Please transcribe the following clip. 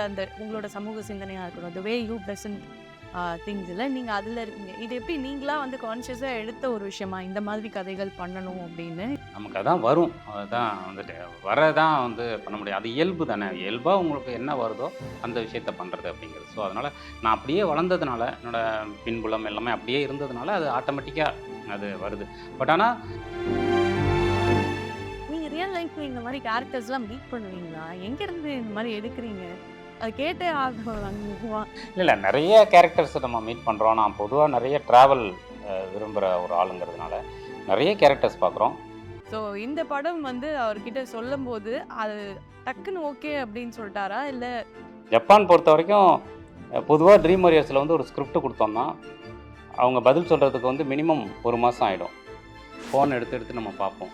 உங்களோட உங்களோட சமூக சிந்தனையா இருக்கணும், த வே யூ பிரசன்ட் திங்ஸ்ல நீங்க அதுல இருக்கீங்க. இது எப்படி நீங்களா வந்து கான்ஷியஸா எடுத்த ஒரு விஷயமா இந்த மாதிரி கதைகள் பண்ணணும் அப்படின்னு? நமக்கு அதான் வரும். அதுதான் வந்துட்டு வரதான் வந்து பண்ண முடியும். அது இயல்பு தானே. இயல்பா உங்களுக்கு என்ன வருதோ அந்த விஷயத்த பண்றது அப்படிங்கிறது. ஸோ அதனால நான் அப்படியே வளர்ந்ததுனால, என்னோட பின்புலம் எல்லாமே அப்படியே இருந்ததுனால அது ஆட்டோமேட்டிக்கா அது வருது. பட் ஆனா நீங்க ரியல் லைஃப்ல இந்த மாதிரி கேரக்டர்ஸ்லாம் மீட் பண்ணுவீங்களா? எங்க இருந்து இந்த மாதிரி எடுக்குறீங்க? அது கேட்டே ஆகணும். இல்ல நெறைய கேரக்டர்ஸ் நம்ம மீட் பண்றோம். நான் பொதுவா நெறைய டிராவல் விரும்புற ஒரு ஆளுங்கிறதுனால, நெறைய கேரக்டர்ஸ் பார்க்குறோம். ஸோ இந்த படம் வந்து அவர்கிட்ட சொல்லும்போது, அது டக்குன்னு ஓகே அப்படின்னு சொல்ட்டாரா? இல்ல ஜப்பான் பொறுத்தவரைக்கும் பொதுவா ட்ரீம் வாரியர்ஸ்ல வந்து ஒரு ஸ்கிரிப்ட் குடுத்தோம்னா, அவங்க பதில் சொல்றதுக்கு வந்து மினிமம் 1 மாசம் ஆயிடும். ஃபோன் எடுத்து எடுத்து நம்ம பார்ப்போம்.